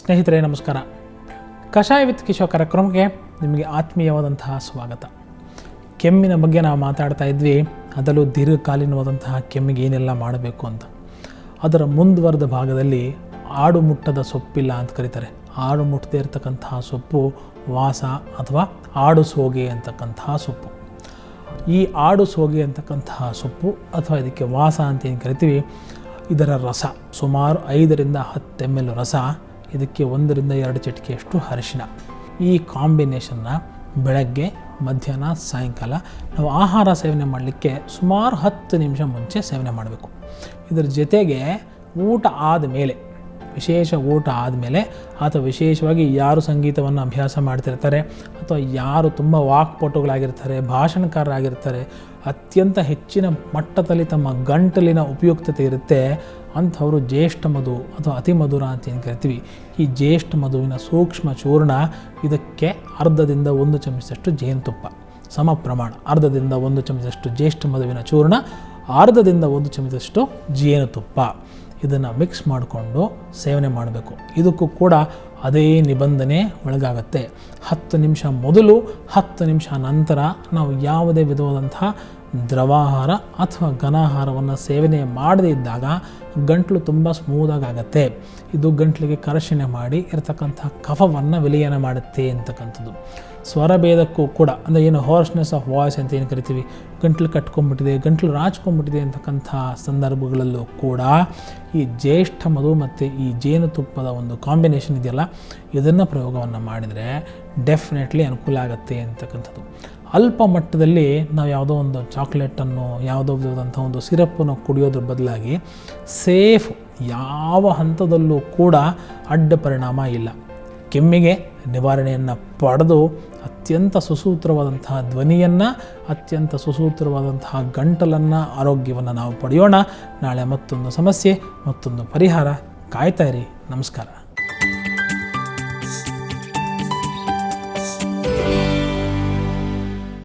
ಸ್ನೇಹಿತರೆ ನಮಸ್ಕಾರ. ಕಷಾಯ ವಿತ್ ಕಿಶೋರ್ ಕಾರ್ಯಕ್ರಮಕ್ಕೆ ನಿಮಗೆ ಆತ್ಮೀಯವಾದಂತಹ ಸ್ವಾಗತ. ಕೆಮ್ಮಿನ ಬಗ್ಗೆ ನಾವು ಮಾತಾಡ್ತಾ ಇದ್ವಿ. ಅದರಲ್ಲೂ ದೀರ್ಘಕಾಲೀನವಾದಂತಹ ಕೆಮ್ಮಿಗೆ ಏನೆಲ್ಲ ಮಾಡಬೇಕು ಅಂತ. ಅದರ ಮುಂದುವರೆದ ಭಾಗದಲ್ಲಿ ಆಡು ಮುಟ್ಟದ ಸೊಪ್ಪಿಲ್ಲ ಅಂತ ಕರೀತಾರೆ. ಆಡು ಮುಟ್ಟದೇ ಇರತಕ್ಕಂತಹ ಸೊಪ್ಪು ವಾಸ ಅಥವಾ ಆಡು ಸೋಗೆ ಅಂತಕ್ಕಂತಹ ಸೊಪ್ಪು. ಈ ಆಡು ಸೋಗೆ ಅಂತಕ್ಕಂತಹ ಸೊಪ್ಪು ಅಥವಾ ಇದಕ್ಕೆ ವಾಸ ಅಂತ ಏನು ಕರಿತೀವಿ, ಇದರ ರಸ ಸುಮಾರು 5 ರಿಂದ 10 ml ರಸ, ಇದಕ್ಕೆ 1 ರಿಂದ 2 ಚಿಟಿಕೆಯಷ್ಟು ಅರಿಶಿನ. ಈ ಕಾಂಬಿನೇಷನ್ನ ಬೆಳಗ್ಗೆ, ಮಧ್ಯಾಹ್ನ, ಸಾಯಂಕಾಲ ನಾವು ಆಹಾರ ಸೇವನೆ ಮಾಡಲಿಕ್ಕೆ ಸುಮಾರು 10 ನಿಮಿಷ ಮುಂಚೆ ಸೇವನೆ ಮಾಡಬೇಕು. ಇದರ ಜೊತೆಗೆ ಊಟ ಆದಮೇಲೆ, ವಿಶೇಷ ಊಟ ಆದಮೇಲೆ ಅಥವಾ ವಿಶೇಷವಾಗಿ ಯಾರು ಸಂಗೀತವನ್ನು ಅಭ್ಯಾಸ ಮಾಡ್ತಿರ್ತಾರೆ ಅಥವಾ ಯಾರು ತುಂಬ ವಾಕ್ಪಟುಗಳಾಗಿರ್ತಾರೆ, ಭಾಷಣಕಾರರಾಗಿರ್ತಾರೆ, ಅತ್ಯಂತ ಹೆಚ್ಚಿನ ಮಟ್ಟದಲ್ಲಿ ತಮ್ಮ ಗಂಟಲಿನ ಉಪಯುಕ್ತತೆ ಇರುತ್ತೆ, ಅಂಥವರು ಜ್ಯೇಷ್ಠ ಮಧು ಅಥವಾ ಅತಿ ಮಧುರ ಅಂತ ಏನು ಕರಿತೀವಿ. ಈ ಜ್ಯೇಷ್ಠ ಮಧುವಿನ ಸೂಕ್ಷ್ಮ ಚೂರ್ಣ, ಇದಕ್ಕೆ ಅರ್ಧದಿಂದ 1 ಚಮಚದಷ್ಟು ಜೇನುತುಪ್ಪ ಸಮ ಪ್ರಮಾಣ. ಅರ್ಧದಿಂದ 1 ಚಮಚದಷ್ಟು ಜ್ಯೇಷ್ಠ ಮಧುವಿನ ಚೂರ್ಣ, ಅರ್ಧದಿಂದ 1 ಚಮಚದಷ್ಟು ಜೇನುತುಪ್ಪ, ಇದನ್ನು ಮಿಕ್ಸ್ ಮಾಡಿಕೊಂಡು ಸೇವನೆ ಮಾಡಬೇಕು. ಇದಕ್ಕೂ ಕೂಡ ಅದೇ ನಿಬಂಧನೆ ಒಳಗಾಗತ್ತೆ. 10 ನಿಮಿಷ ಮೊದಲು, 10 ನಿಮಿಷ ನಂತರ ನಾವು ಯಾವುದೇ ವಿಧವಾದಂತಹ ದ್ರವಾಹಾರ ಅಥವಾ ಘನಾಹಾರವನ್ನು ಸೇವನೆ ಮಾಡದೇ ಇದ್ದಾಗ ಗಂಟಲು ತುಂಬ ಸ್ಮೂದಾಗತ್ತೆ. ಇದು ಗಂಟಲಿಗೆ ಕರ್ಷಣೆ ಮಾಡಿ ಇರತಕ್ಕಂಥ ಕಫವನ್ನು ವಿಲೀನ ಮಾಡುತ್ತೆ ಅಂತಕ್ಕಂಥದ್ದು. ಸ್ವರಭೇದಕ್ಕೂ ಕೂಡ, ಅಂದರೆ ಏನು ಹೋರ್ಸ್ನೆಸ್ ಆಫ್ ವಾಯ್ಸ್ ಅಂತ ಏನು ಕರಿತೀವಿ, ಗಂಟಲು ಕಟ್ಕೊಂಡ್ಬಿಟ್ಟಿದೆ, ಗಂಟಲು ರಾಚ್ಕೊಂಡ್ಬಿಟ್ಟಿದೆ ಅಂತಕ್ಕಂಥ ಸಂದರ್ಭಗಳಲ್ಲೂ ಕೂಡ ಈ ಜ್ಯೇಷ್ಠ ಮಧು ಮತ್ತು ಈ ಜೇನುತುಪ್ಪದ ಒಂದು ಕಾಂಬಿನೇಷನ್ ಇದೆಯಲ್ಲ, ಇದನ್ನು ಪ್ರಯೋಗವನ್ನು ಮಾಡಿದರೆ ಡೆಫಿನೆಟ್ಲಿ ಅನುಕೂಲ ಆಗುತ್ತೆ ಅಂತಕ್ಕಂಥದ್ದು. ಅಲ್ಪ ಮಟ್ಟದಲ್ಲಿ ನಾವು ಯಾವುದೋ ಒಂದು ಚಾಕ್ಲೇಟನ್ನು, ಯಾವುದೋ ವಿಧವಾದಂಥ ಒಂದು ಸಿರಪ್ಪನ್ನು ಕುಡಿಯೋದ್ರ ಬದಲಾಗಿ ಸೇಫ್, ಯಾವ ಹಂತದಲ್ಲೂ ಕೂಡ ಅಡ್ಡ ಪರಿಣಾಮ ಇಲ್ಲ, ಕೆಮ್ಮಿಗೆ ನಿವಾರಣೆಯನ್ನು ಪಡೆದು ಅತ್ಯಂತ ಸುಸೂತ್ರವಾದಂತಹ ಧ್ವನಿಯನ್ನು, ಅತ್ಯಂತ ಸುಸೂತ್ರವಾದಂತಹ ಗಂಟಲನ್ನು, ಆರೋಗ್ಯವನ್ನು ನಾವು ಪಡೆಯೋಣ. ನಾಳೆ ಮತ್ತೊಂದು ಸಮಸ್ಯೆ, ಮತ್ತೊಂದು ಪರಿಹಾರ. ಕಾಯ್ತಾ ಇರಿ. ನಮಸ್ಕಾರ.